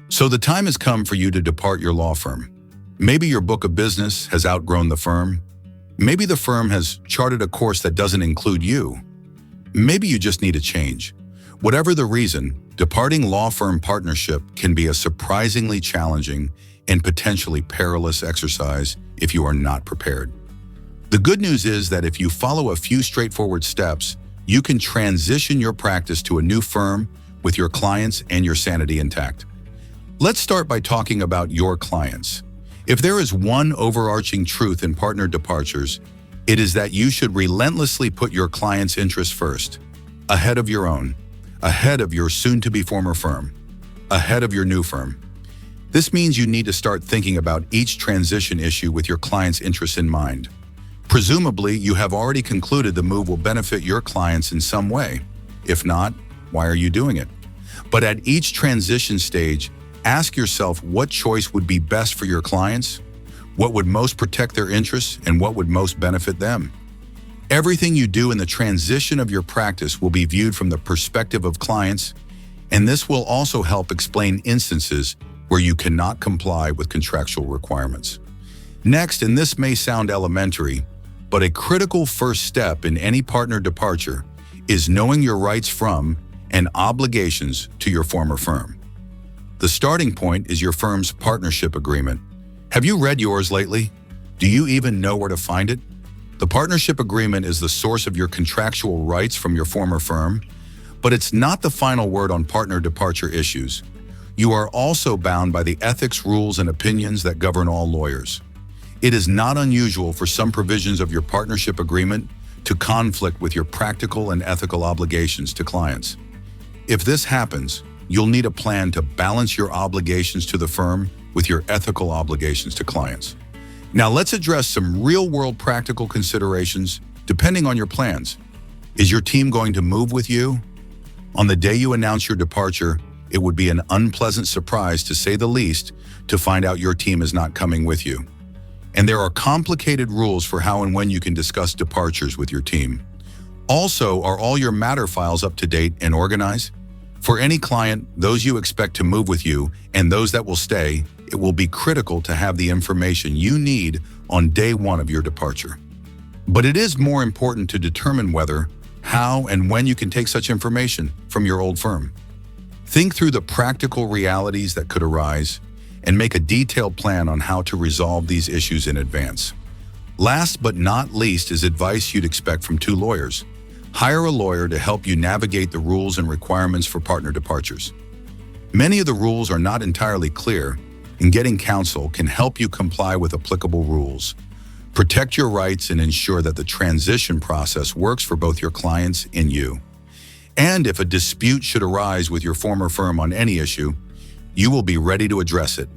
So the time has come for you to depart your law firm. Maybe your book of business has outgrown the firm. Maybe the firm has charted a course that doesn't include you. Maybe you just need a change. Whatever the reason, departing law firm partnership can be a surprisingly challenging and potentially perilous exercise if you are not prepared. The good news is that if you follow a few straightforward steps, you can transition your practice to a new firm with your clients and your sanity intact. Let's start by talking about your clients. If there is one overarching truth in partner departures, it is that you should relentlessly put your client's interests first, ahead of your own, ahead of your soon-to-be former firm, ahead of your new firm. This means you need to start thinking about each transition issue with your client's interests in mind. Presumably, you have already concluded the move will benefit your clients in some way. If not, why are you doing it? But at each transition stage, ask yourself what choice would be best for your clients, what would most protect their interests, and what would most benefit them. Everything you do in the transition of your practice will be viewed from the perspective of clients, and this will also help explain instances where you cannot comply with contractual requirements. Next, and this may sound elementary, but a critical first step in any partner departure is knowing your rights from and obligations to your former firm. The starting point is your firm's partnership agreement. Have you read yours lately? Do you even know where to find it? The partnership agreement is the source of your contractual rights from your former firm, but it's not the final word on partner departure issues. You are also bound by the ethics, rules, and opinions that govern all lawyers. It is not unusual for some provisions of your partnership agreement to conflict with your practical and ethical obligations to clients. If this happens, you'll need a plan to balance your obligations to the firm with your ethical obligations to clients. Now let's address some real-world practical considerations depending on your plans. Is your team going to move with you? On the day you announce your departure, it would be an unpleasant surprise, to say the least, to find out your team is not coming with you. And there are complicated rules for how and when you can discuss departures with your team. Also, are all your matter files up to date and organized? For any client, those you expect to move with you and those that will stay, it will be critical to have the information you need on day one of your departure. But it is more important to determine whether, how, and when you can take such information from your old firm. Think through the practical realities that could arise and make a detailed plan on how to resolve these issues in advance. Last but not least is advice you'd expect from two lawyers. Hire a lawyer to help you navigate the rules and requirements for partner departures. Many of the rules are not entirely clear, and getting counsel can help you comply with applicable rules. Protect your rights and ensure that the transition process works for both your clients and you. And if a dispute should arise with your former firm on any issue, you will be ready to address it